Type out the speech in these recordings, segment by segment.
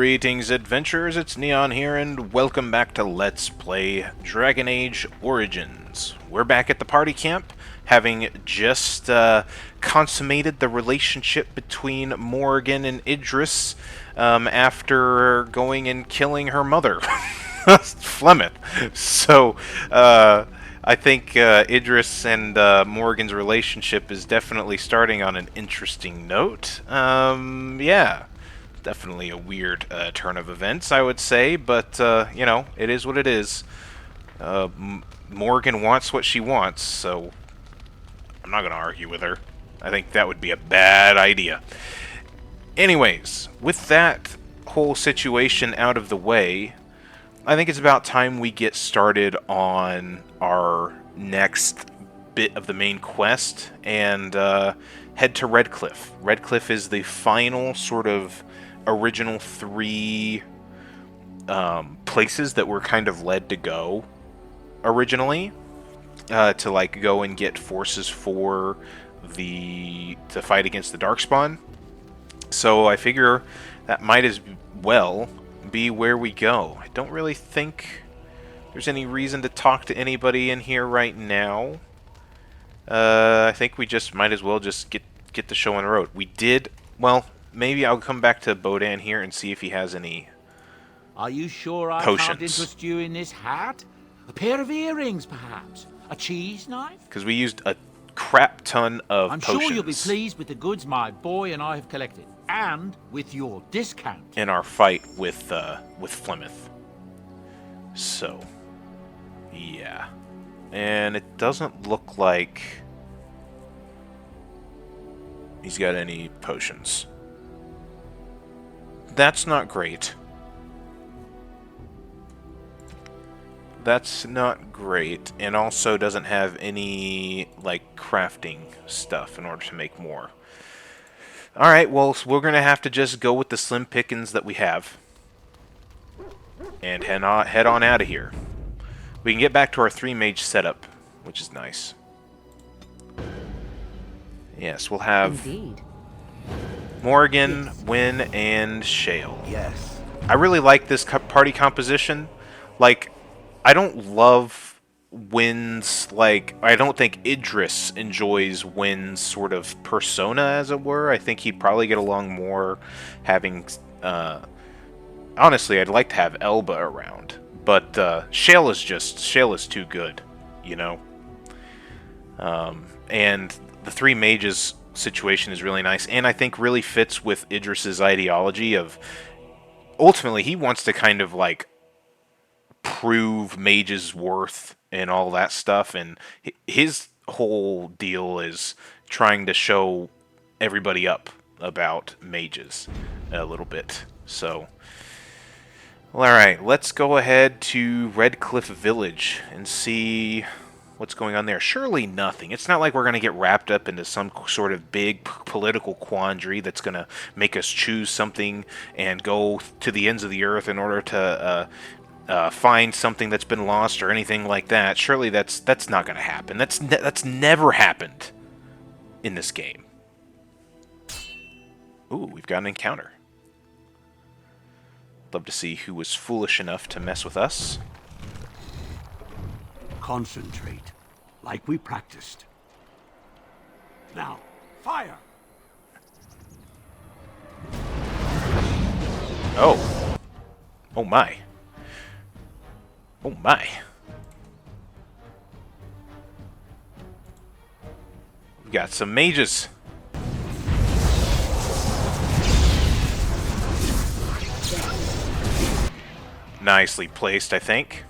Greetings, adventurers, it's Neon here, and welcome back to Let's Play Dragon Age Origins. We're back at the party camp, having just consummated the relationship between Morgan and Idris after going and killing her mother, Flemeth. So, I think Idris and Morgan's relationship is definitely starting on an interesting note. Yeah. Definitely a weird turn of events, I would say, but, you know, it is what it is. Morgan wants what she wants, so I'm not going to argue with her. I think that would be a bad idea. Anyways, with that whole situation out of the way, I think it's about time we get started on our next bit of the main quest and head to Redcliffe. Redcliffe is the final sort of original three places that we're kind of led to go originally to like go and get forces for to fight against the Darkspawn. So I figure that might as well be where we go. I don't really think there's any reason to talk to anybody in here right now. I think we just might as well just get the show on the road. We did, well, maybe I'll come back to Bodan here and see if he has any Are you sure I potions. can't interest you in this hat? A pair of earrings, perhaps? A cheese knife? Because we used a crap ton of I'm potions sure you'll be pleased with the goods my boy and I have collected. And with your discount. in our fight with Flemeth. So, yeah. And it doesn't look like he's got any potions. That's not great. That's not great, and also doesn't have any, like, crafting stuff in order to make more. Alright, well, so we're going to have to just go with the slim pickings that we have. And head on out of here. We can get back to our 3-mage setup, which is nice. Yes, we'll have Indeed. Morgan, Yes. Wynn, and Shale. Yes. I really like this party composition. Like, I don't love Wynn's, like, I don't think Idris enjoys Wynn's sort of persona, as it were. I think he'd probably get along more having, honestly, I'd like to have Elba around. But, Shale is too good, you know? And the 3 mages situation is really nice, and I think really fits with Idris's ideology of, ultimately, he wants to kind of, like, prove mages' worth and all that stuff, and his whole deal is trying to show everybody up about mages a little bit. So, well, alright, let's go ahead to Redcliffe Village and see what's going on there. Surely nothing. It's not like we're going to get wrapped up into some sort of big political quandary that's going to make us choose something and go to the ends of the earth in order to find something that's been lost or anything like that. Surely that's not going to happen. That's never happened in this game. Ooh, we've got an encounter. Love to see who was foolish enough to mess with us. Concentrate, like we practiced. Now, fire! Oh. Oh my. Oh my. We've got some mages. Nicely placed, I think.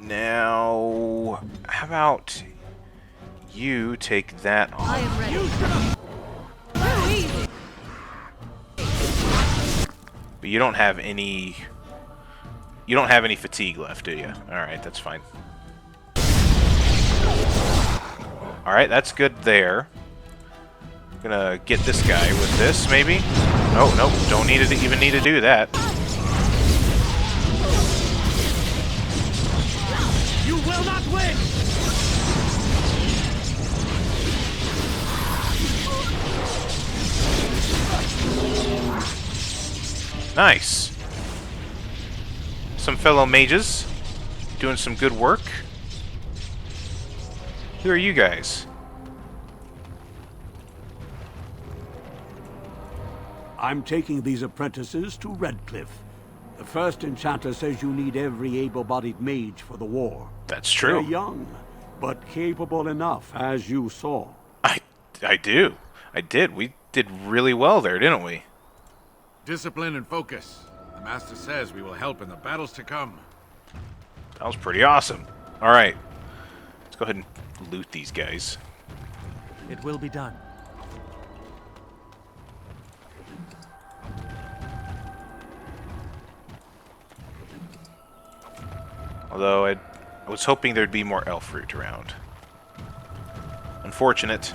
Now, how about you take that on? I am ready. But you don't have any. You don't have any fatigue left, do you? All right, that's fine. All right, that's good there. Gonna get this guy with this, maybe. Oh no, don't even need to do that. win! Nice. Some fellow mages doing some good work. Who are you guys? I'm taking these apprentices to Redcliffe. The first enchanter says you need every able-bodied mage for the war. That's They're true. young, but capable enough, as you saw. I do. I did. We did really well there, didn't we? Discipline and focus. The Master says we will help in the battles to come. That was pretty awesome. Alright. Let's go ahead and loot these guys. It will be done. Although I was hoping there'd be more elf fruit around. Unfortunate.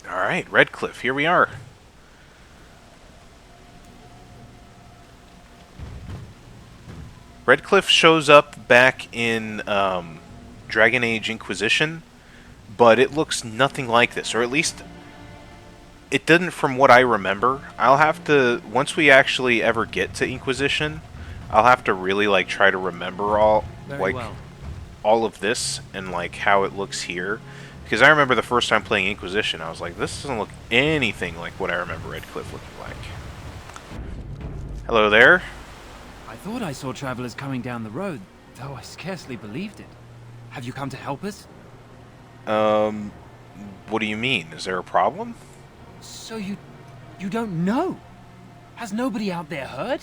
Alright, Redcliffe, here we are. Redcliffe shows up back in Dragon Age Inquisition, but it looks nothing like this, or at least it didn't from what I remember. I'll have to, once we actually ever get to Inquisition, I'll have to really like try to remember all all of this and like how it looks here. Because I remember the first time playing Inquisition, I was like, this doesn't look anything like what I remember Redcliffe looking like. Hello there. I thought I saw travelers coming down the road, though I scarcely believed it. Have you come to help us? What do you mean? Is there a problem? So you don't know? Has nobody out there heard?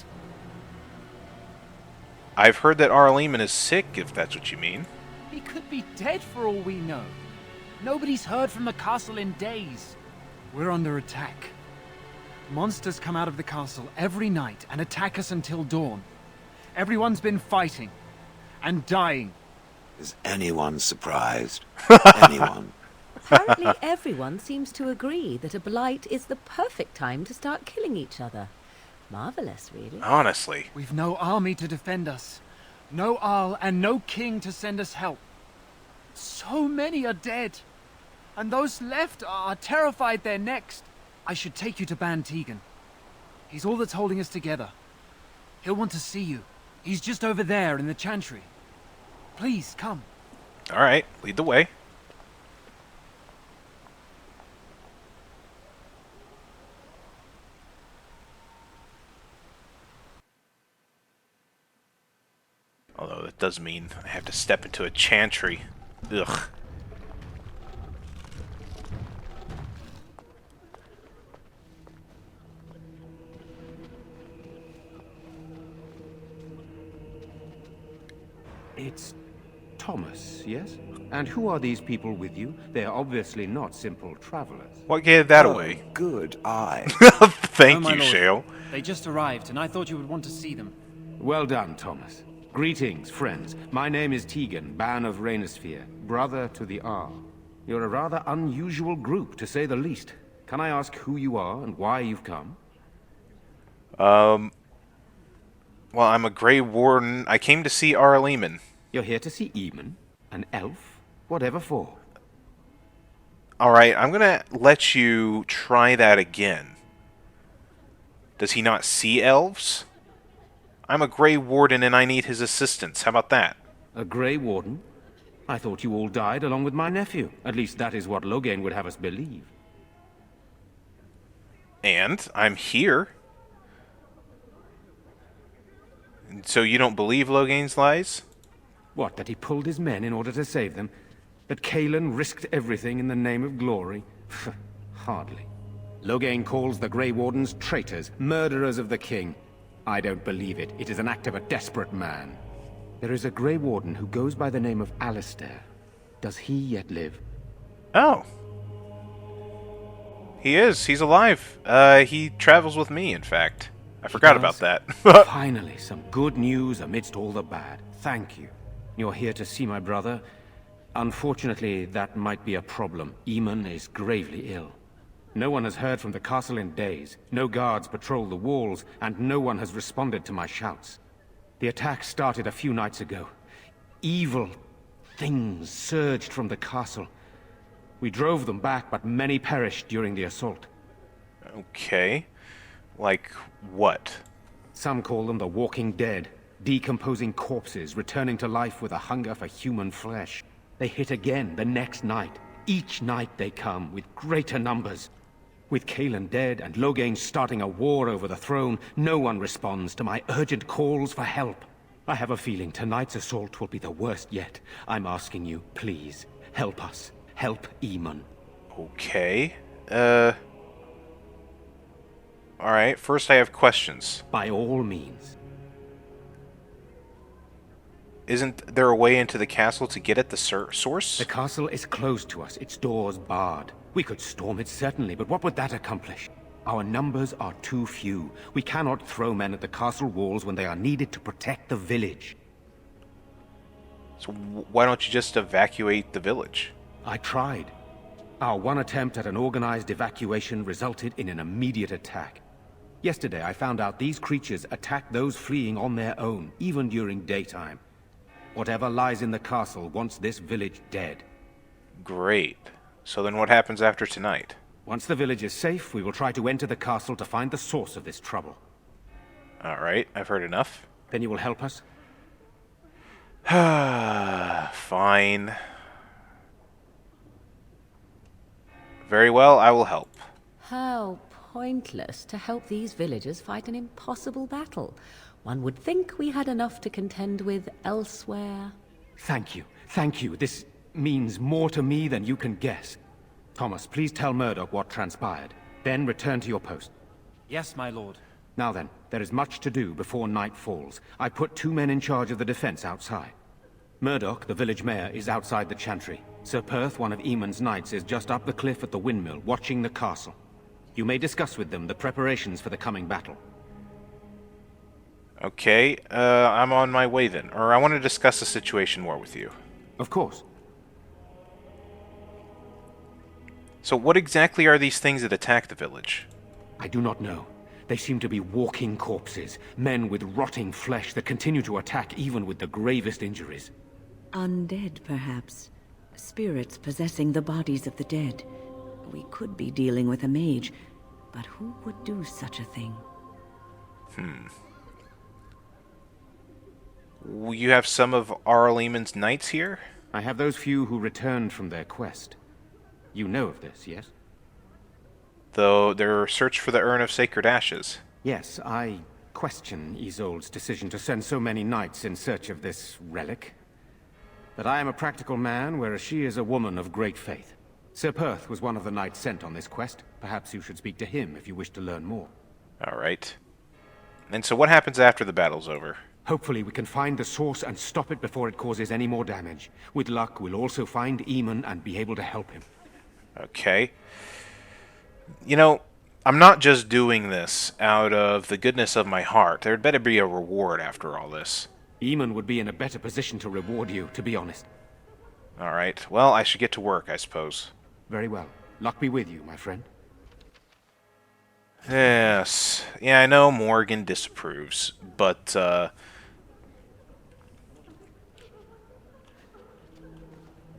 I've heard that Arleman is sick, if that's what you mean. He could be dead for all we know. Nobody's heard from the castle in days. We're under attack. Monsters come out of the castle every night and attack us until dawn. Everyone's been fighting and dying. Is anyone surprised? Anyone? Apparently everyone seems to agree that a blight is the perfect time to start killing each other. Marvelous, really. Honestly. We've no army to defend us. No Arl and no king to send us help. So many are dead. And those left are terrified they're next. I should take you to Ban Tegan. He's all that's holding us together. He'll want to see you. He's just over there in the chantry. Please, come. Alright, lead the way. Although that does mean I have to step into a chantry. Ugh. It's Thomas, yes? And who are these people with you? They are obviously not simple travelers. What gave that away? Good eye. Thank my you, lord. Shale. They just arrived, and I thought you would want to see them. Well done, Thomas. Greetings, friends. My name is Tegan, Ban of Rainersphere, brother to the Arl. You're a rather unusual group, to say the least. Can I ask who you are and why you've come? Well, I'm a Grey Warden. I came to see Arleman. You're here to see Eamon? An elf? Whatever for? Alright, I'm gonna let you try that again. Does he not see elves? I'm a Grey Warden and I need his assistance. How about that? A Grey Warden? I thought you all died along with my nephew. At least that is what Loghain would have us believe. And I'm here. So you don't believe Loghain's lies? What, that he pulled his men in order to save them? That Cailan risked everything in the name of glory? Hardly. Loghain calls the Grey Wardens traitors, murderers of the king. I don't believe it. It is an act of a desperate man. There is a Grey Warden who goes by the name of Alistair. Does he yet live? Oh. He is. He's alive. He travels with me, in fact. I forgot about that. Finally, some good news amidst all the bad. Thank you. You're here to see my brother. Unfortunately, that might be a problem. Eamon is gravely ill. No one has heard from the castle in days. No guards patrol the walls, and no one has responded to my shouts. The attack started a few nights ago. Evil things surged from the castle. We drove them back, but many perished during the assault. Okay. Like what? Some call them the walking dead, decomposing corpses returning to life with a hunger for human flesh. They hit again the next night. Each night they come with greater numbers. With Cailan dead and Loghain starting a war over the throne, no one responds to my urgent calls for help. I have a feeling tonight's assault will be the worst yet. I'm asking you, please, help us. Help Eamon. Okay. Alright, first I have questions. By all means. Isn't there a way into the castle to get at the source? The castle is closed to us, its doors barred. We could storm it certainly, but what would that accomplish? Our numbers are too few. We cannot throw men at the castle walls when they are needed to protect the village. So why don't you just evacuate the village? I tried. Our one attempt at an organized evacuation resulted in an immediate attack. Yesterday I found out these creatures attack those fleeing on their own, even during daytime. Whatever lies in the castle wants this village dead. Great. So then what happens after tonight? Once the village is safe, we will try to enter the castle to find the source of this trouble. Alright, I've heard enough. Then you will help us? Fine. Very well, I will help. How pointless to help these villagers fight an impossible battle. One would think we had enough to contend with elsewhere. Thank you. Thank you. This means more to me than you can guess. Thomas, please tell Murdoch what transpired. Then return to your post. Yes, my lord. Now then, there is much to do before night falls. I put 2 men in charge of the defense outside. Murdoch, the village mayor, is outside the chantry. Sir Perth, one of Eamon's knights, is just up the cliff at the windmill, watching the castle. You may discuss with them the preparations for the coming battle. Okay, I'm on my way then. Or I want to discuss the situation more with you. Of course. So what exactly are these things that attack the village? I do not know. They seem to be walking corpses, men with rotting flesh that continue to attack even with the gravest injuries. Undead, perhaps. Spirits possessing the bodies of the dead. We could be dealing with a mage, but who would do such a thing? You have some of Arl Eamon's knights here? I have those few who returned from their quest. You know of this, yes? Though their search for the Urn of Sacred Ashes. Yes, I question Isolde's decision to send so many knights in search of this relic. But I am a practical man, whereas she is a woman of great faith. Sir Perth was one of the knights sent on this quest. Perhaps you should speak to him if you wish to learn more. Alright. And so what happens after the battle's over? Hopefully we can find the source and stop it before it causes any more damage. With luck, we'll also find Eamon and be able to help him. Okay. You know, I'm not just doing this out of the goodness of my heart. There'd better be a reward after all this. Eamon would be in a better position to reward you, to be honest. Alright, well, I should get to work, I suppose. Very well. Luck be with you, my friend. Yes. Yeah, I know Morgan disapproves, but,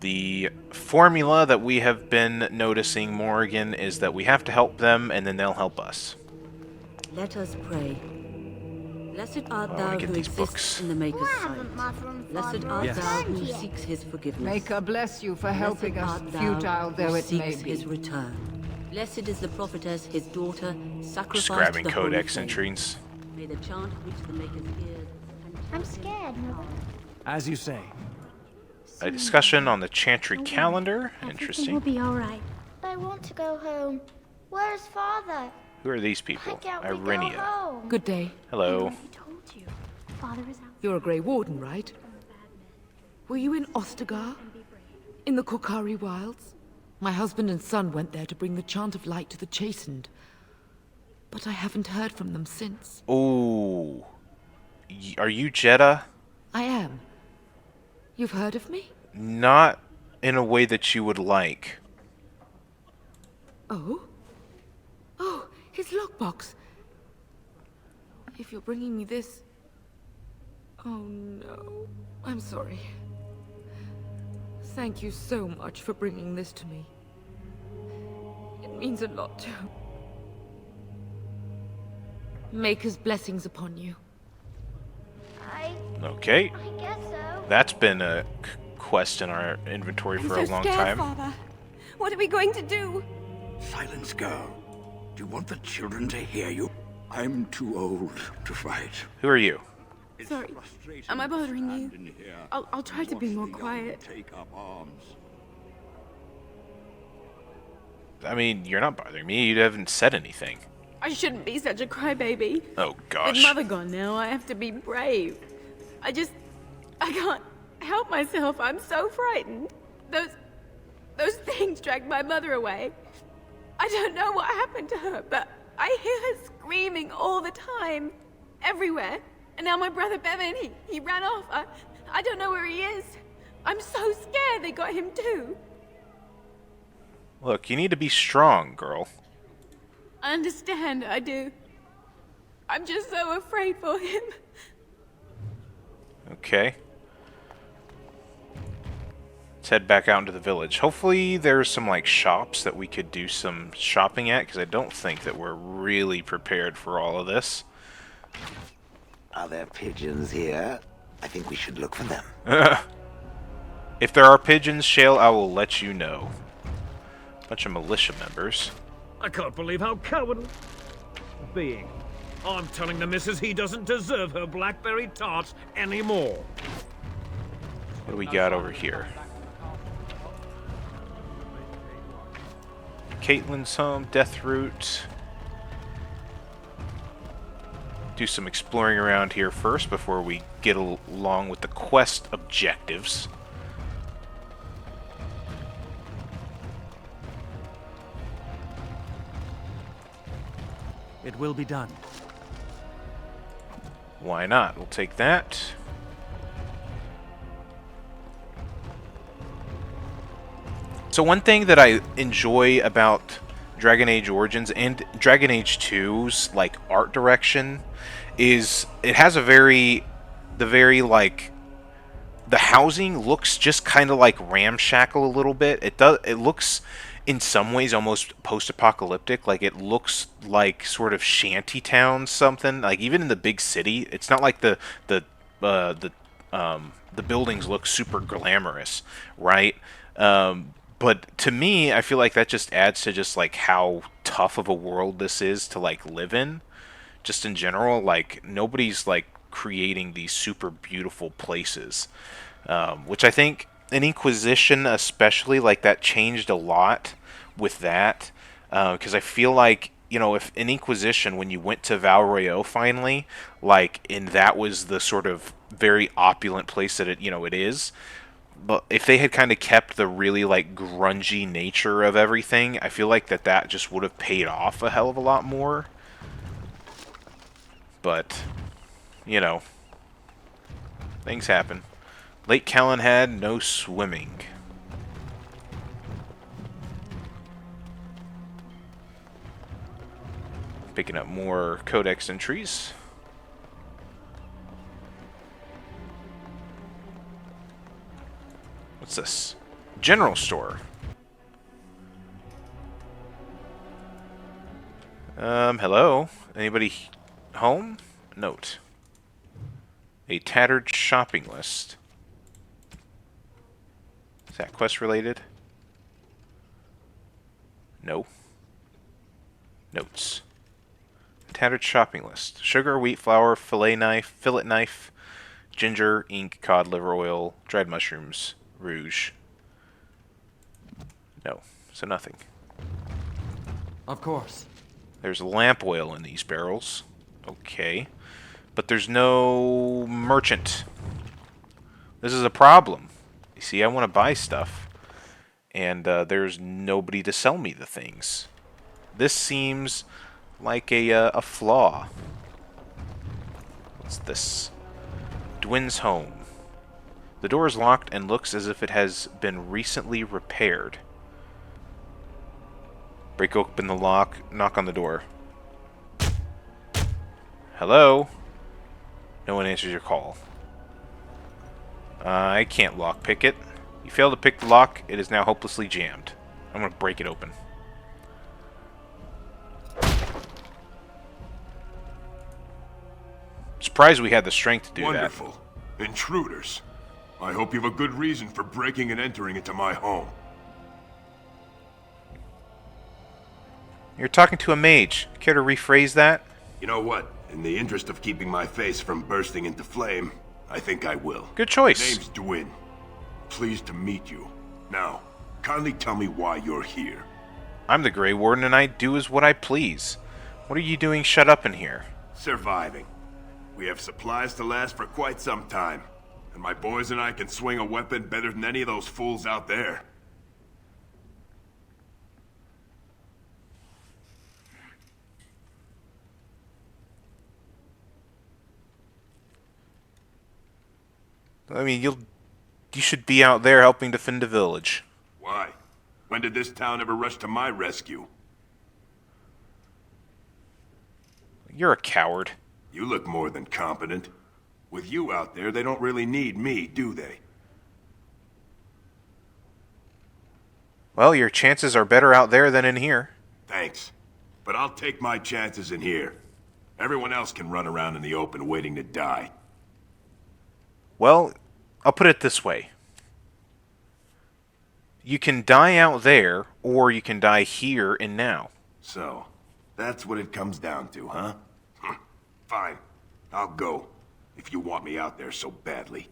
the formula that we have been noticing, Morgan, is that we have to help them, and then they'll help us. Let us pray. Blessed art I thou wanna get who these exists books. in the Maker's sight. haven't Mother and Blessed Father art thou who returned yet? seeks his forgiveness. May God bless you for helping Blessed us, art thou futile who though it may seeks be. his return. Blessed is the prophetess, his daughter, sacrificed Just grabbing to the holy codex faith. entries. May the chant reach the Maker's ears. I'm scared, Mother. As you say. A discussion on the Chantry calendar. Everything will Interesting. be alright. I want to go home. Where's Father? Who are these Why people? can't we go Irenia. home? Good day. Hello. He told you. Father is out. You're a Grey Warden, right? Were you in Ostagar? In the Korkari Wilds? My husband and son went there to bring the chant of light to the chastened. But I haven't heard from them since. Ooh. Are you Jeddah? I am. You've heard of me? Not in a way that you would like. Oh? Oh, his lockbox. If you're bringing me this... Oh no. I'm sorry. Thank you so much for bringing this to me. It means a lot to... Maker's blessings upon you. Okay. I guess so. That's been a quest in our inventory for a long time. Father. What are we going to do? Silence, girl. Do you want the children to hear you? I'm too old to fight. Who are you? Sorry. Am I bothering you? I'll try to be more quiet. Take up arms. I mean, you're not bothering me. You haven't said anything. I shouldn't be such a crybaby. Oh, gosh. With Mother gone now, I have to be brave. I can't help myself. I'm so frightened. Those things dragged my mother away. I don't know what happened to her, but I hear her screaming all the time. Everywhere. And now my brother Bevan, he ran off. I don't know where he is. I'm so scared they got him too. Look, you need to be strong, girl. I understand, I do. I'm just so afraid for him. Okay. Let's head back out into the village. Hopefully there's some, like, shops that we could do some shopping at, because I don't think that we're really prepared for all of this. Are there pigeons here? I think we should look for them. If there are pigeons, Shale, I will let you know. Bunch of militia members. I can't believe how cowardly being. I'm telling the missus he doesn't deserve her blackberry tarts anymore. What do we got over here? Caitlin's home, Deathroot. Do some exploring around here first before we get along with the quest objectives. It will be done. Why not? We'll take that. So one thing that I enjoy about Dragon Age Origins and Dragon Age 2's like art direction is it has a the housing looks just kind of like ramshackle a little bit. It looks in some ways almost post-apocalyptic. Like it looks like sort of shanty town something. Like even in the big city, it's not like the buildings look super glamorous, right? But to me, I feel like that just adds to just like how tough of a world this is to like live in. Just in general, like nobody's like creating these super beautiful places, which I think in Inquisition especially, like that changed a lot with that, because I feel like, you know, if in Inquisition when you went to Val Royeaux finally, like, and that was the sort of very opulent place that it is, but if they had kind of kept the really like grungy nature of everything, I feel like that just would have paid off a hell of a lot more. But, you know, things happen. Lake Callan had no swimming. Picking up more codex entries. What's this? General store. Hello? Anybody home? Note. A tattered shopping list. Is that quest related? No. Notes. Tattered shopping list. Sugar, wheat flour, fillet knife, fillet knife, ginger, ink, cod liver oil, dried mushrooms, rouge. No. So nothing. Of course. There's lamp oil in these barrels. Okay. But there's no merchant. This is a problem. You see, I want to buy stuff. and there's nobody to sell me the things. This seems like a flaw. What's this? Dwin's home. The door is locked and looks as if it has been recently repaired. Break open the lock, knock on the door. Hello? No one answers your call. I can't lockpick it. You failed to pick the lock. It is now hopelessly jammed. I'm going to break it open. Surprised we had the strength to do Wonderful. that. Intruders. I hope you have a good reason for breaking and entering into my home. You're talking to a mage. Care to rephrase that? You know what? In the interest of keeping my face from bursting into flame, I think I will. Good choice. Name's Dwin. Pleased to meet you. Now, kindly tell me why you're here. I'm the Grey Warden and I do as what I please. What are you doing shut up in here? Surviving. We have supplies to last for quite some time. And my boys and I can swing a weapon better than any of those fools out there. I mean, you should be out there helping defend the village. Why? When did this town ever rush to my rescue? You're a coward. You look more than competent. With you out there, they don't really need me, do they? Well, your chances are better out there than in here. Thanks. But I'll take my chances in here. Everyone else can run around in the open waiting to die. Well, I'll put it this way. You can die out there, or you can die here and now. So, that's what it comes down to, huh? Fine. I'll go, if you want me out there so badly.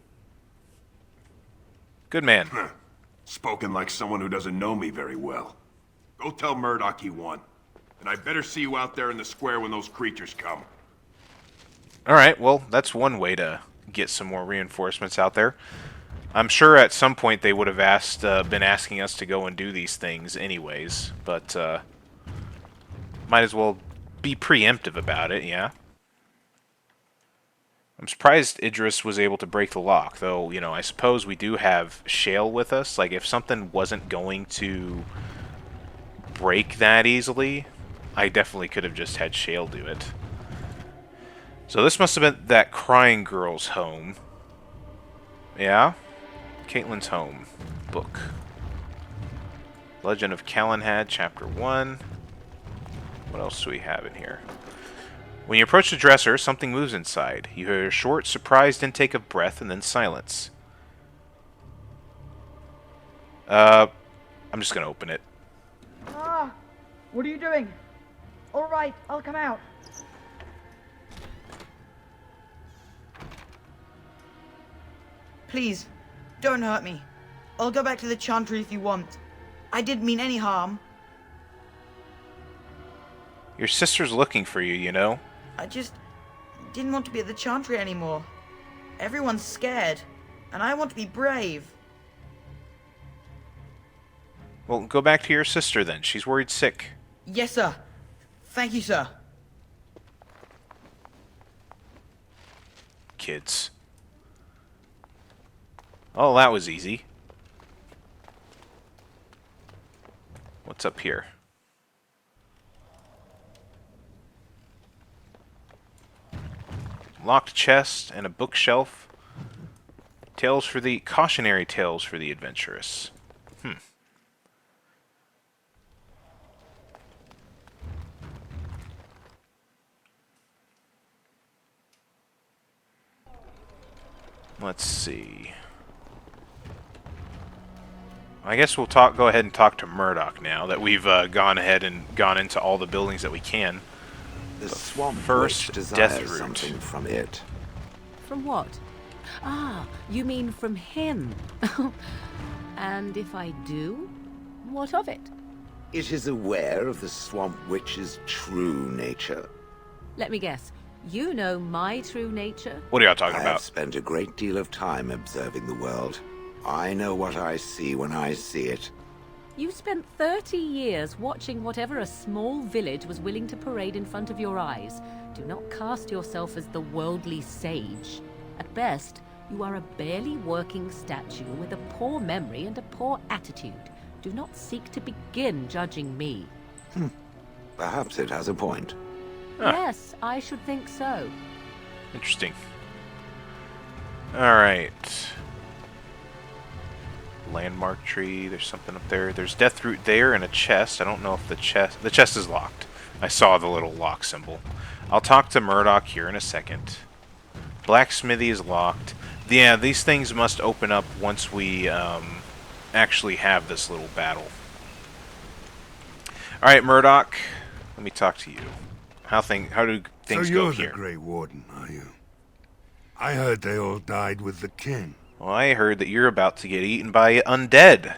Good man. Spoken like someone who doesn't know me very well. Go tell Murdoch he won. And I better see you out there in the square when those creatures come. Alright, well, that's one way to get some more reinforcements out there. I'm sure at some point they would have been asking us to go and do these things anyways, but might as well be preemptive about it, yeah? I'm surprised Idris was able to break the lock, though, you know, I suppose we do have Shale with us. Like, if something wasn't going to break that easily, I definitely could have just had Shale do it. So this must have been that crying girl's home. Yeah? Caitlin's home. Book. Legend of Calenhad, Chapter 1. What else do we have in here? When you approach the dresser, something moves inside. You hear a short, surprised intake of breath and then silence. I'm just gonna open it. Ah! What are you doing? Alright, I'll come out. Please, don't hurt me. I'll go back to the Chantry if you want. I didn't mean any harm. Your sister's looking for you, you know? I just didn't want to be at the Chantry anymore. Everyone's scared, and I want to be brave. Well, go back to your sister then. She's worried sick. Yes, sir. Thank you, sir. Kids. Oh, that was easy. What's up here? Locked chest and a bookshelf. Cautionary tales for the adventurous. Let's see. I guess we'll go ahead and talk to Murdoch now that we've gone ahead and gone into all the buildings that we can. The swamp first witch desires death root. something from it. From what? Ah, you mean from him. And if I do, what of it? It is aware of the swamp witch's true nature. Let me guess. You know my true nature? What are y'all talking I about? have spent a great deal of time observing the world. I know what I see when I see it. You spent 30 years watching whatever a small village was willing to parade in front of your eyes. Do not cast yourself as the worldly sage. At best, you are a barely working statue with a poor memory and a poor attitude. Do not seek to begin judging me. Perhaps it has a point. Yes, I should think so. Interesting. Alright. Landmark tree, there's something up there. There's death root there and a chest. I don't know if the chest is locked. I saw the little lock symbol. I'll talk to Murdoch here in a second. Blacksmithy is locked. Yeah, these things must open up once we actually have this little battle. Alright, Murdoch, let me talk to you. How do things go here? So you're the Grey Warden, are you? I heard they all died with the king. Well, I heard that you're about to get eaten by undead.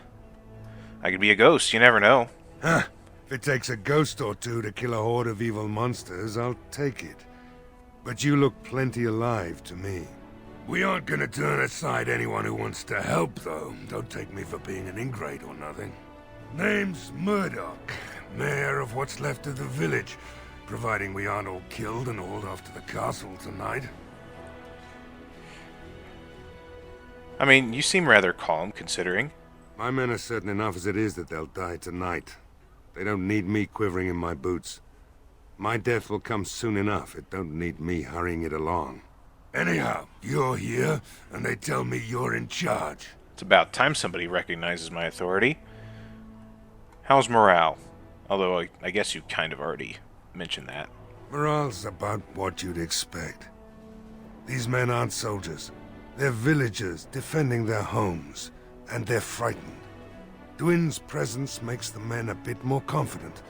I could be a ghost, you never know. Huh. If it takes a ghost or two to kill a horde of evil monsters, I'll take it. But you look plenty alive to me. We aren't gonna turn aside anyone who wants to help, though. Don't take me for being an ingrate or nothing. Name's Murdoch, mayor of what's left of the village, providing we aren't all killed and hauled off to the castle tonight. I mean, you seem rather calm, considering. My men are certain enough as it is that they'll die tonight. They don't need me quivering in my boots. My death will come soon enough. It don't need me hurrying it along. Anyhow, you're here, and they tell me you're in charge. It's about time somebody recognizes my authority. How's morale? Although, I guess you kind of already mentioned that. Morale's about what you'd expect. These men aren't soldiers. They're villagers defending their homes, and they're frightened. Dwin's presence makes the men a bit more confident.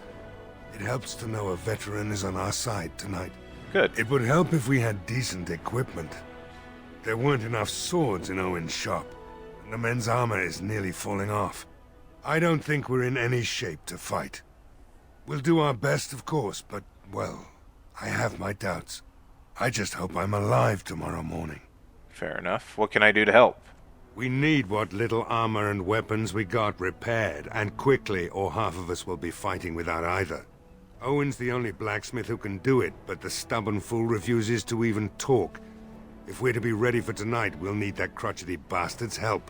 It helps to know a veteran is on our side tonight. Good. It would help if we had decent equipment. There weren't enough swords in Owen's shop, and the men's armor is nearly falling off. I don't think we're in any shape to fight. We'll do our best, of course, but, well, I have my doubts. I just hope I'm alive tomorrow morning. Fair enough. What can I do to help? We need what little armor and weapons we got repaired, and quickly, or half of us will be fighting without either. Owen's the only blacksmith who can do it, but the stubborn fool refuses to even talk. If we're to be ready for tonight, we'll need that crotchety bastard's help.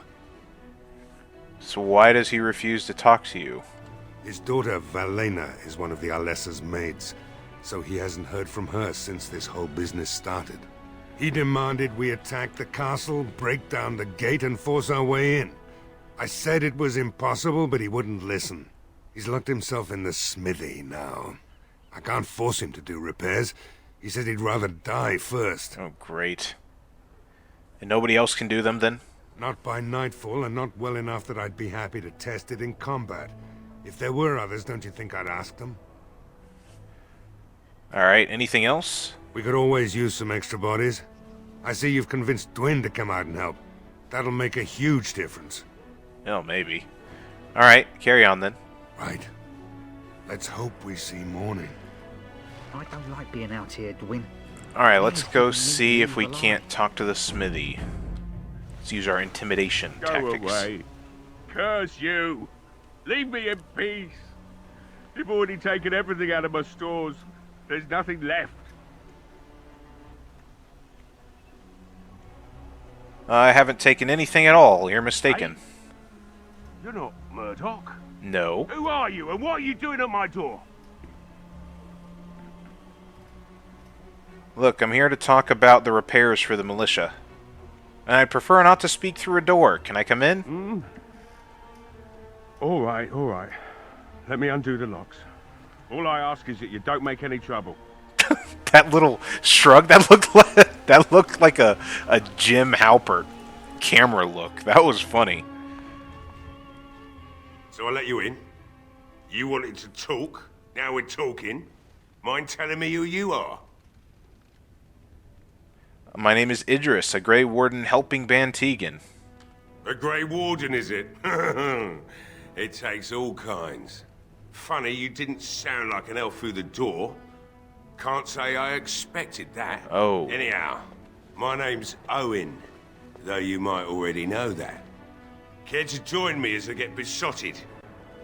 So why does he refuse to talk to you? His daughter, Valena, is one of the Alessa's maids, so he hasn't heard from her since this whole business started. He demanded we attack the castle, break down the gate, and force our way in. I said it was impossible, but he wouldn't listen. He's locked himself in the smithy now. I can't force him to do repairs. He said he'd rather die first. Oh, great. And nobody else can do them, then? Not by nightfall, and not well enough that I'd be happy to test it in combat. If there were others, don't you think I'd ask them? Alright, anything else? We could always use some extra bodies. I see you've convinced Dwin to come out and help. That'll make a huge difference. Oh, maybe. Alright, carry on then. Right. Let's hope we see morning. I don't like being out here, Dwin. Alright, let's go see if we can't talk to the smithy. Let's use our intimidation tactics. Go away. Curse you. Leave me in peace. You've already taken everything out of my stores. There's nothing left. I haven't taken anything at all. You're mistaken. Hey, you're not Murdoch. No. Who are you, and what are you doing at my door? Look, I'm here to talk about the repairs for the militia. And I'd prefer not to speak through a door. Can I come in? All right, all right. Let me undo the locks. All I ask is that you don't make any trouble. That little shrug, that looked like a Jim Halpert camera look. That was funny. So I let you in. You wanted to talk. Now we're talking. Mind telling me who you are? My name is Idris, a Grey Warden helping Bantegan. A Grey Warden, is it? It takes all kinds. Funny you didn't sound like an elf through the door. Can't say I expected that. Oh. Anyhow, my name's Owen, though you might already know that. Care to join me as I get besotted?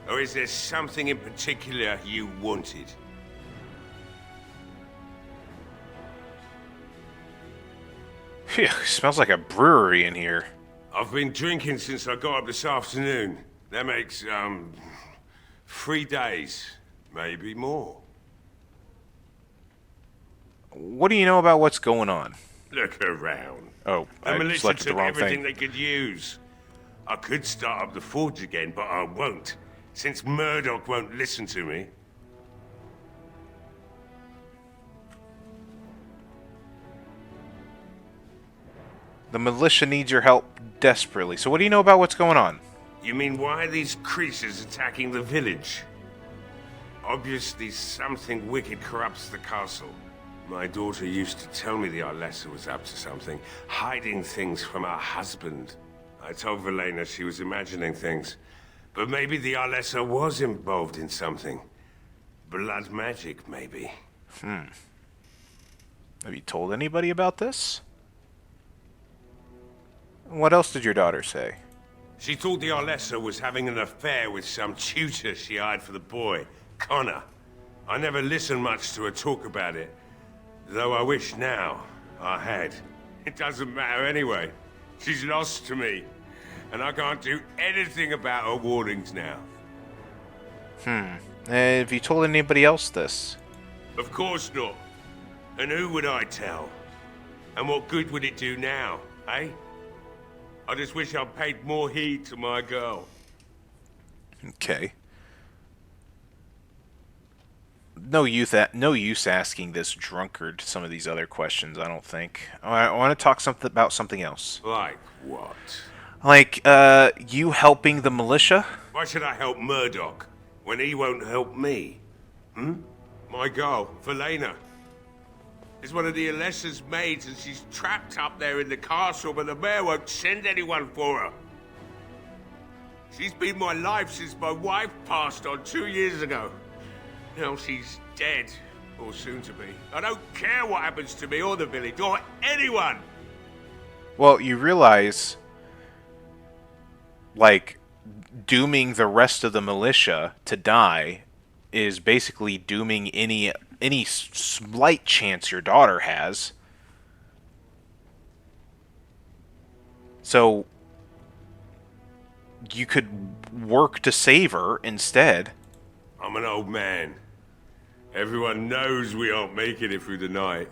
Or is there something in particular you wanted? Phew, smells like a brewery in here. I've been drinking since I got up this afternoon. That makes, 3 days. Maybe more. What do you know about what's going on? Look around. Oh, The I militia selected the took wrong everything thing. they could use. I could start up the forge again, but I won't, since Murdoch won't listen to me. The militia needs your help desperately. So what do you know about what's going on? You mean why are these creatures attacking the village? Obviously something wicked corrupts the castle. My daughter used to tell me the Arlessa was up to something, hiding things from her husband. I told Velena she was imagining things. But maybe the Arlessa was involved in something. Blood magic, maybe. Have you told anybody about this? What else did your daughter say? She thought the Arlessa was having an affair with some tutor she hired for the boy, Connor. I never listened much to her talk about it, though I wish now I had. It doesn't matter anyway. She's lost to me, and I can't do anything about her warnings now. Have you told anybody else this? Of course not. And who would I tell? And what good would it do now, eh? I just wish I'd paid more heed to my girl. Okay. No use asking this drunkard some of these other questions, I don't think. I want to talk about something else. Like what? Like, you helping the militia? Why should I help Murdoch when he won't help me? My girl, Velena, is one of the Alessa's maids, and she's trapped up there in the castle, but the mayor won't send anyone for her. She's been my life since my wife passed on 2 years ago. Now she's dead, or soon to be. I don't care what happens to me or the village, or anyone! Well, you realize, like, dooming the rest of the militia to die is basically dooming any slight chance your daughter has. So you could work to save her instead. I'm an old man. Everyone knows we aren't making it through the night.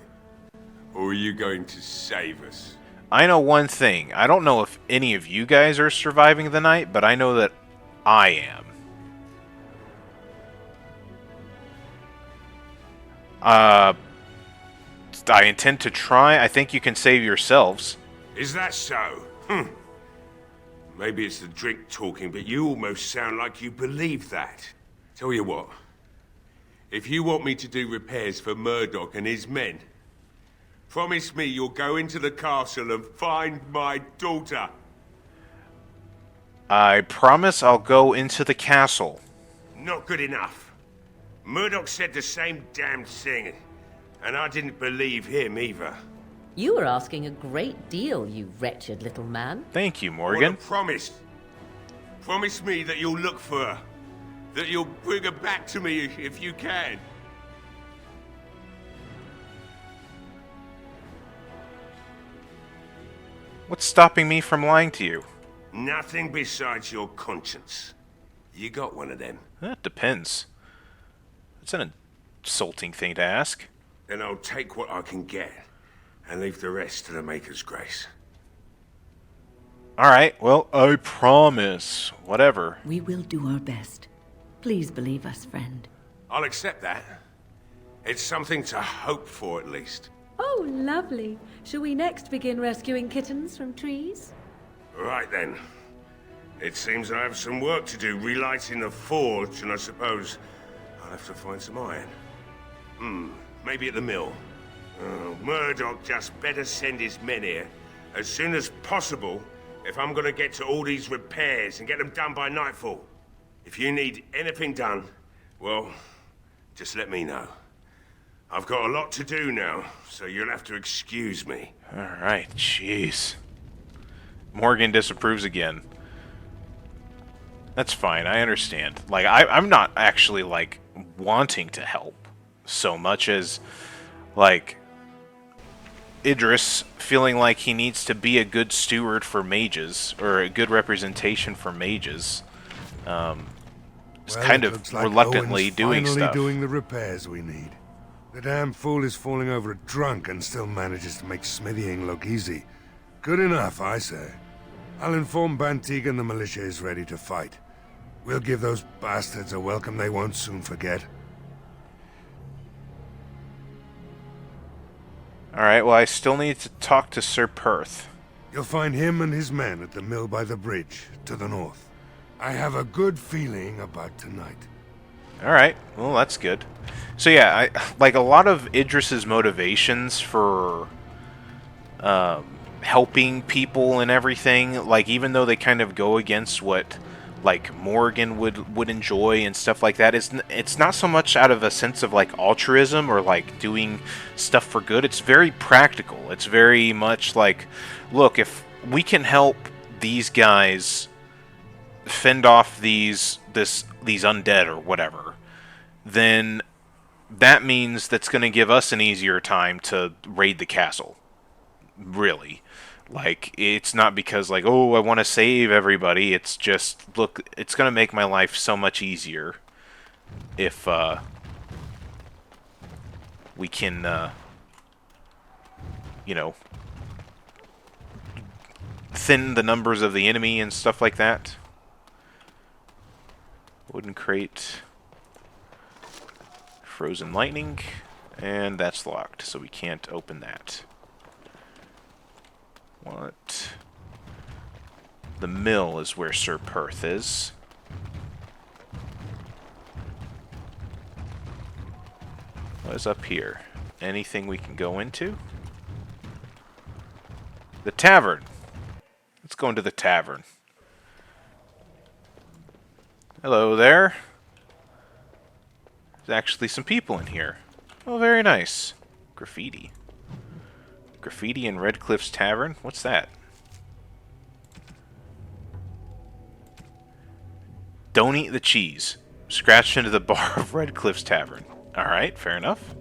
Or are you going to save us? I know one thing. I don't know if any of you guys are surviving the night, but I know that I am. I intend to try. I think you can save yourselves. Is that so? Maybe it's the drink talking, but you almost sound like you believe that. Tell you what. If you want me to do repairs for Murdoch and his men, promise me you'll go into the castle and find my daughter. I promise I'll go into the castle. Not good enough. Murdoch said the same damn thing, and I didn't believe him either. You were asking a great deal, you wretched little man. Thank you, I Morgan. want a promise. Promise me that you'll look for her. That you'll bring her back to me if you can. What's stopping me from lying to you? Nothing besides your conscience. You got one of them. That depends. It's an insulting thing to ask. Then I'll take what I can get and leave the rest to the Maker's grace. Alright, well, I promise. Whatever. We will do our best. Please believe us, friend. I'll accept that. It's something to hope for, at least. Oh, lovely. Shall we next begin rescuing kittens from trees? Right then. It seems I have some work to do relighting the forge, and I suppose I'll have to find some iron. Maybe at the mill. Murdoch just better send his men here as soon as possible if I'm gonna get to all these repairs and get them done by nightfall. If you need anything done, well, just let me know. I've got a lot to do now, so you'll have to excuse me. Alright, jeez. Morgan disapproves again. That's fine. I understand. Like, I'm not actually, like, wanting to help so much as, like, Idris feeling like he needs to be a good steward for mages, or a good representation for mages. Is Well, kind it of looks like reluctantly Owen's doing finally stuff. doing the repairs we need. The damn fool is falling over drunk and still manages to make smithying look easy. Good enough, I say. I'll inform Bantigan the militia is ready to fight. We'll give those bastards a welcome they won't soon forget. Alright, well, I still need to talk to Sir Perth. You'll find him and his men at the mill by the bridge, to the north. I have a good feeling about tonight. Alright, well, that's good. So yeah, like a lot of Idris's motivations for helping people and everything, like even though they kind of go against what like Morgan would enjoy and stuff like that, it's not so much out of a sense of like altruism or like doing stuff for good. It's very practical. It's very much like, look, if we can help these guys fend off these undead or whatever, then that means that's going to give us an easier time to raid the castle. Really. Like, it's not because, like, oh, I want to save everybody. It's just, look, it's going to make my life so much easier if we can, you know, thin the numbers of the enemy and stuff like that. Wooden crate. Frozen lightning. And that's locked, so we can't open that. What? The mill is where Sir Perth is. What is up here? Anything we can go into? The tavern. Let's go into the tavern. Hello there. There's actually some people in here. Oh, very nice. Graffiti. Graffiti in Redcliffe's tavern? What's that? Don't eat the cheese. Scratched into the bar of Redcliffe's tavern. Alright, fair enough.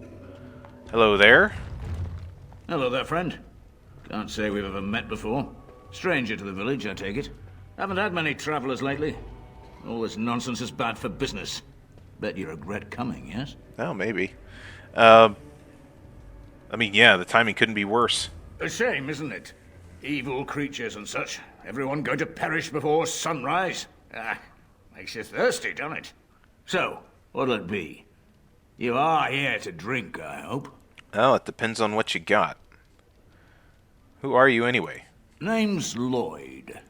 Hello there. Hello there, friend. Can't say we've ever met before. Stranger to the village, I take it. Haven't had many travelers lately. All this nonsense is bad for business. Bet you regret coming, yes? Oh, maybe. I mean, yeah, the timing couldn't be worse. A shame, isn't it? Evil creatures and such. Everyone going to perish before sunrise. Ah, makes you thirsty, doesn't it? So, what'll it be? You are here to drink, I hope. Oh, it depends on what you got. Who are you anyway? Name's Lloyd.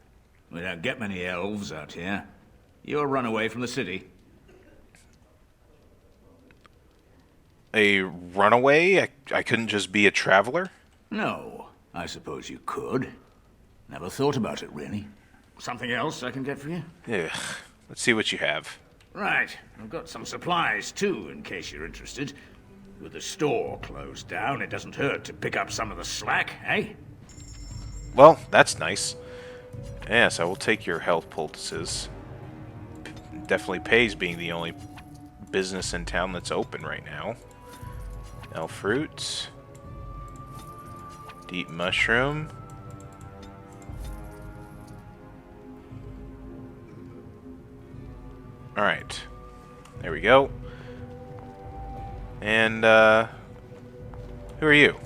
We don't get many elves out here. You're a runaway from the city. A runaway? I couldn't just be a traveler? No, I suppose you could. Never thought about it, really. Something else I can get for you? Ugh. Let's see what you have. Right, I've got some supplies too, in case you're interested. With the store closed down, it doesn't hurt to pick up some of the slack, eh? Well, that's nice. Yes, I will take your health poultices. Definitely pays being the only business in town that's open right now. Elf fruits. Deep mushroom. Alright. There we go. And, who are you?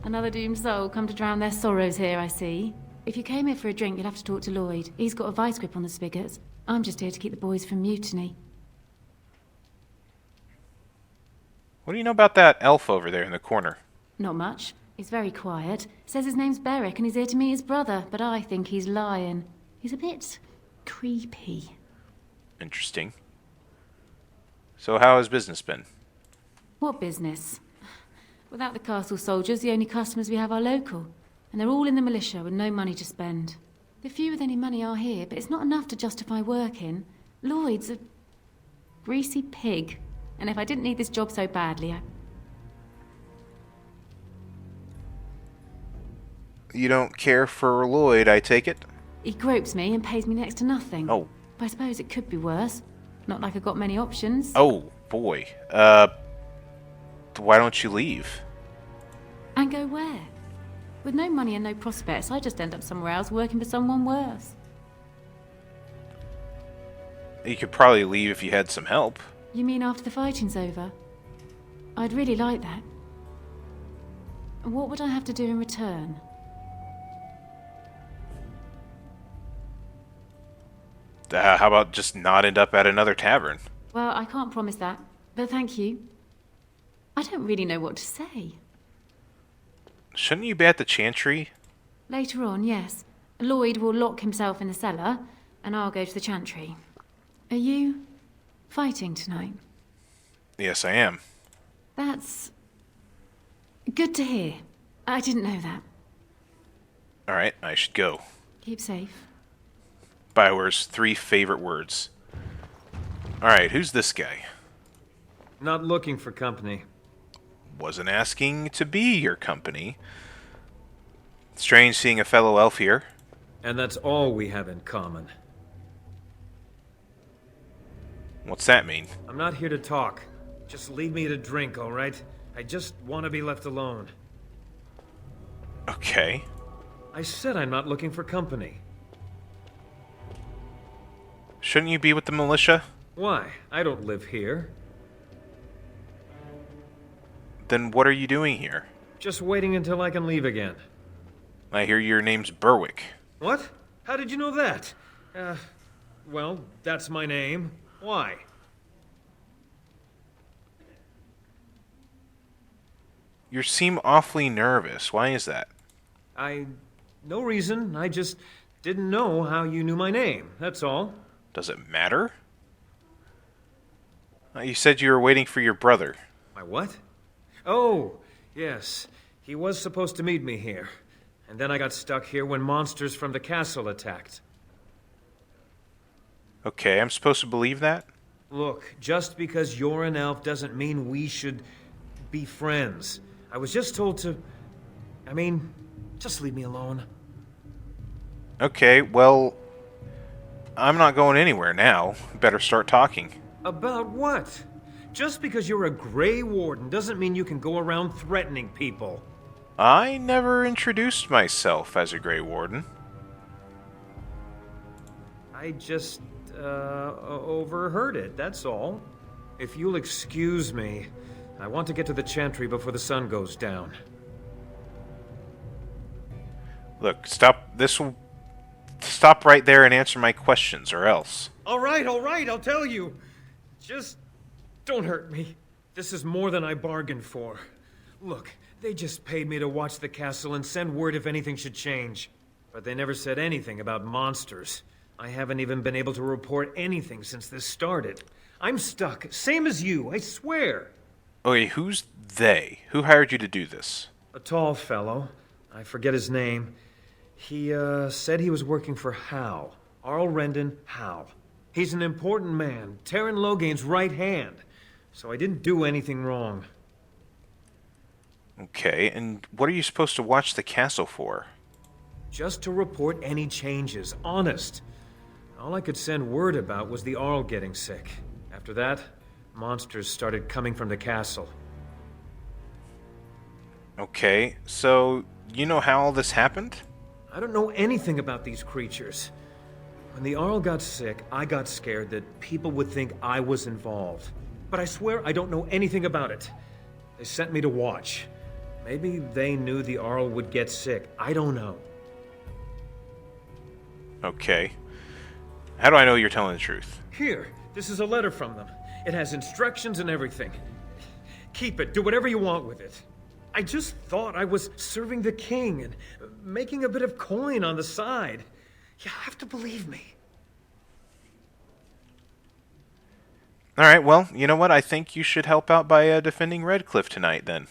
Another doomed soul come to drown their sorrows here, I see. If you came here for a drink, you'd have to talk to Lloyd. He's got a vice grip on the spigots. I'm just here to keep the boys from mutiny. What do you know about that elf over there in the corner? Not much. He's very quiet. Says his name's Beric and he's here to meet his brother, but I think he's lying. He's a bit creepy. Interesting. So how has business been? What business? Without the castle soldiers, the only customers we have are local. And they're all in the militia with no money to spend. The few with any money are here, but it's not enough to justify working. Lloyd's a greasy pig. And if I didn't need this job so badly, You don't care for Lloyd, I take it? he gropes me and pays me next to nothing. Oh, I suppose it could be worse. Not like I've got many options. Oh, boy. Why don't you leave? And go where? With no money and no prospects, I just end up somewhere else working for someone worse. You could probably leave if you had some help. You mean after the fighting's over? I'd really like that. What would I have to do in return? How about just not end up at another tavern? Well, I can't promise that, but thank you. I don't really know what to say. Shouldn't you be at the Chantry? Later on, yes. Lloyd will lock himself in the cellar, and I'll go to the Chantry. Are you fighting tonight? Yes, I am. That's good to hear. I didn't know that. Alright, I should go. Keep safe. BioWare's 3 favorite words. Alright, who's this guy? Not looking for company. Wasn't asking to be your company. Strange seeing a fellow elf here. And that's all we have in common. What's that mean? I'm not here to talk. Just leave me to drink, alright? I just want to be left alone. Okay. I said I'm not looking for company. Shouldn't you be with the militia? Why? I don't live here. Then what are you doing here? Just waiting until I can leave again. I hear your name's Berwick. What? How did you know that? Well, that's my name. Why? You seem awfully nervous. Why is that? No reason. I just didn't know how you knew my name. That's all. Does it matter? You said you were waiting for your brother. My what? Oh, yes. He was supposed to meet me here. And then I got stuck here when monsters from the castle attacked. Okay, I'm supposed to believe that? Look, just because you're an elf doesn't mean we should be friends. I was just told to... I mean, just leave me alone. Okay, well... I'm not going anywhere now. Better start talking. About what? Just because you're a Grey Warden doesn't mean you can go around threatening people. I never introduced myself as a Grey Warden. I just, overheard it, that's all. If you'll excuse me, I want to get to the Chantry before the sun goes down. Look, stop. Stop right there and answer my questions, or else. All right, I'll tell you. Just don't hurt me. This is more than I bargained for. Look, they just paid me to watch the castle and send word if anything should change. But they never said anything about monsters. I haven't even been able to report anything since this started. I'm stuck, same as you, I swear. Okay, who's they? Who hired you to do this? A tall fellow. I forget his name. He, said he was working for Hal. Arl Rendon Hal. He's an important man, Terran Logain's right hand. So I didn't do anything wrong. Okay, and what are you supposed to watch the castle for? Just to report any changes, honest. All I could send word about was the Arl getting sick. After that, monsters started coming from the castle. Okay, so you know how all this happened? I don't know anything about these creatures. When the Arl got sick, I got scared that people would think I was involved. But I swear I don't know anything about it. They sent me to watch. Maybe they knew the Arl would get sick. I don't know. Okay. How do I know you're telling the truth? Here, this is a letter from them. It has instructions and everything. Keep it. Do whatever you want with it. I just thought I was serving the king and making a bit of coin on the side. You have to believe me. Alright, well, you know what? I think you should help out by defending Redcliffe tonight, then.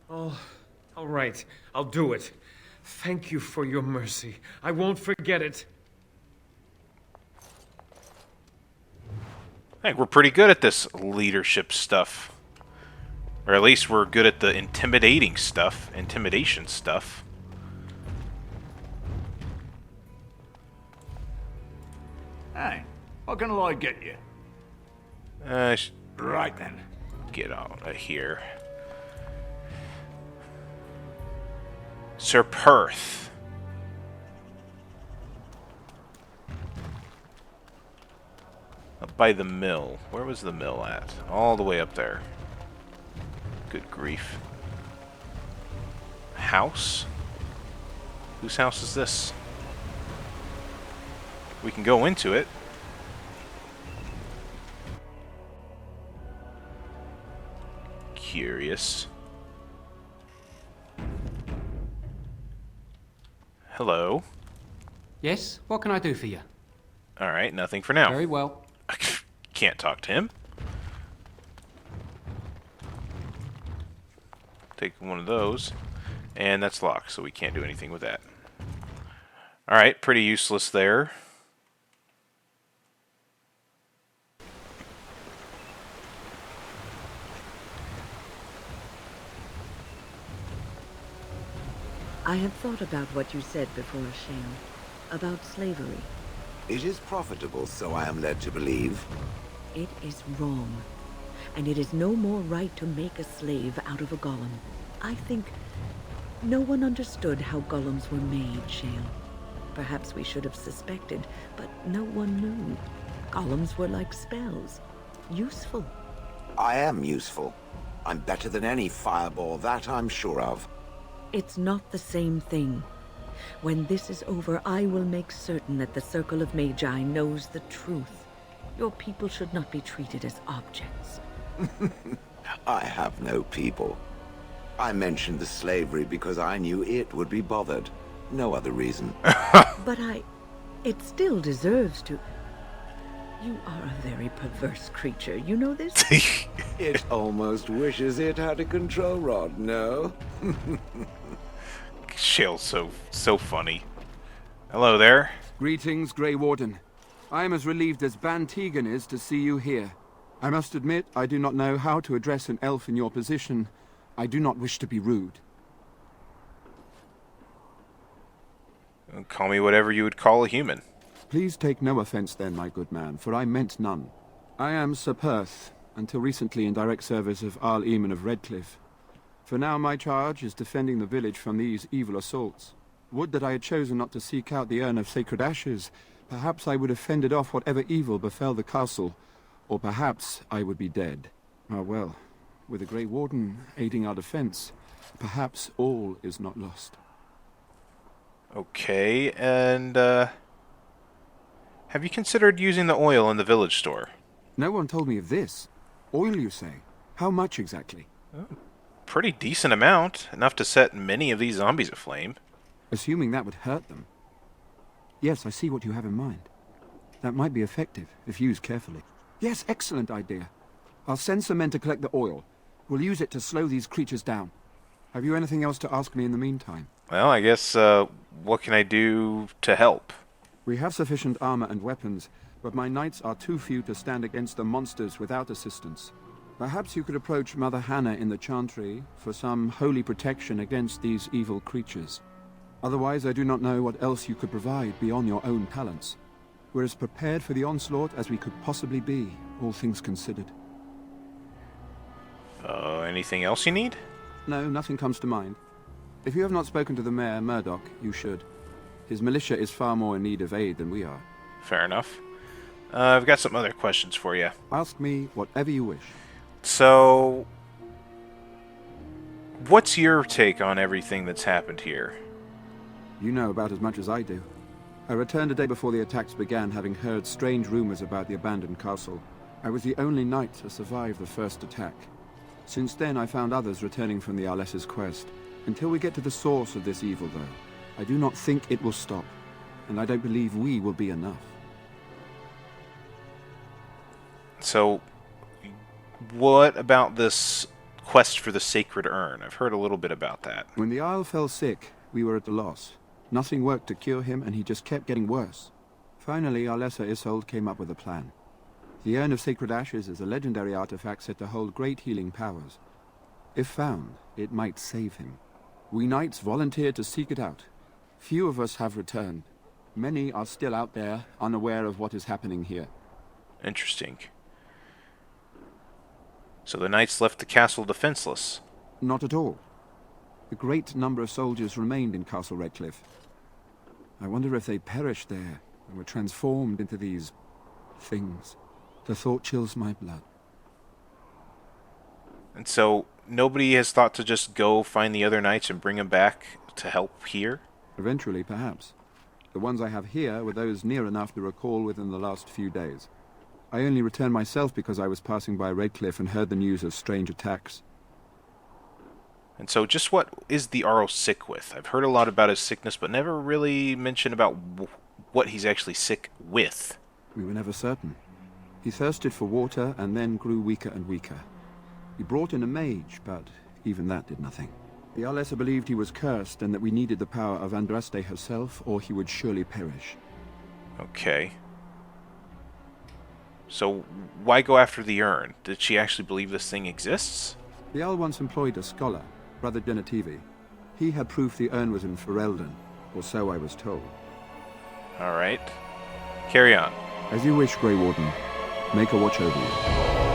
Oh, all right. I'll do it. Thank you for your mercy. I won't forget it. I think we're pretty good at this leadership stuff. Or at least we're good at the intimidation stuff. Hey, What can I get you? Right then. Get out of here. Sir Perth. Up by the mill. Where was the mill at? All the way up there. Good grief. House? Whose house is this? We can go into it. Curious. Hello. Yes? What can I do for you? Alright, nothing for now. Very well. Can't talk to him. Take one of those. And that's locked, so we can't do anything with that. Alright, pretty useless there. I have thought about what you said before, Shale. About slavery. It is profitable, so I am led to believe. It is wrong. And it is no more right to make a slave out of a golem. I think no one understood how golems were made, Shale. Perhaps we should have suspected, but no one knew. Golems were like spells. Useful. I am useful. I'm better than any fireball, that I'm sure of. It's not the same thing. When this is over, I will make certain that the Circle of Magi knows the truth. Your people should not be treated as objects. I have no people. I mentioned the slavery because I knew it would be bothered. No other reason. But it still deserves to... You are a very perverse creature, you know this? It almost wishes it had a control rod, no? Shale's so funny. Hello there. Greetings, Grey Warden. I am as relieved as Ban Tegan is to see you here. I must admit, I do not know how to address an elf in your position. I do not wish to be rude. Call me whatever you would call a human. Please take no offense then, my good man, for I meant none. I am Sir Perth, until recently in direct service of Arl Eamon of Redcliffe. For now my charge is defending the village from these evil assaults. Would that I had chosen not to seek out the urn of sacred ashes. Perhaps I would have fended off whatever evil befell the castle, or perhaps I would be dead. Ah well, with the Grey Warden aiding our defense, perhaps all is not lost. Okay, and have you considered using the oil in the village store? No one told me of this. Oil, you say? How much exactly? Pretty decent amount. Enough to set many of these zombies aflame. Assuming that would hurt them. Yes, I see what you have in mind. That might be effective, if used carefully. Yes, excellent idea. I'll send some men to collect the oil. We'll use it to slow these creatures down. Have you anything else to ask me in the meantime? Well, I guess, what can I do to help? We have sufficient armor and weapons, but my knights are too few to stand against the monsters without assistance. Perhaps you could approach Mother Hannah in the Chantry for some holy protection against these evil creatures. Otherwise, I do not know what else you could provide beyond your own talents. We're as prepared for the onslaught as we could possibly be, all things considered. Anything else you need? No, nothing comes to mind. If you have not spoken to the Mayor, Murdoch, you should. His militia is far more in need of aid than we are. Fair enough. I've got some other questions for you. Ask me whatever you wish. So, what's your take on everything that's happened here? You know about as much as I do. I returned a day before the attacks began, having heard strange rumors about the abandoned castle. I was the only knight to survive the first attack. Since then, I found others returning from the Arlessa's quest. Until we get to the source of this evil, though, I do not think it will stop, and I don't believe we will be enough. So, what about this quest for the sacred urn? I've heard a little bit about that. When the Isle fell sick, we were at a loss. Nothing worked to cure him, and he just kept getting worse. Finally, Arlessa Isolde came up with a plan. The Urn of Sacred Ashes is a legendary artifact said to hold great healing powers. If found, it might save him. We knights volunteered to seek it out. Few of us have returned. Many are still out there, unaware of what is happening here. Interesting. So the knights left the castle defenseless. Not at all. A great number of soldiers remained in Castle Redcliffe. I wonder if they perished there and were transformed into these things. The thought chills my blood. And so nobody has thought to just go find the other knights and bring them back to help here? Eventually, perhaps. The ones I have here were those near enough to recall within the last few days. I only returned myself because I was passing by Redcliffe and heard the news of strange attacks. And so just what is the Arl sick with? I've heard a lot about his sickness, but never really mentioned about what he's actually sick with. We were never certain. He thirsted for water and then grew weaker and weaker. He brought in a mage, but even that did nothing. The Arlessa believed he was cursed and that we needed the power of Andraste herself, or he would surely perish. Okay. So why go after the urn? Did she actually believe this thing exists? The Arl once employed a scholar, Brother Genetivi. He had proof the urn was in Ferelden, or so I was told. Alright. Carry on. As you wish, Grey Warden. Make a watch over you.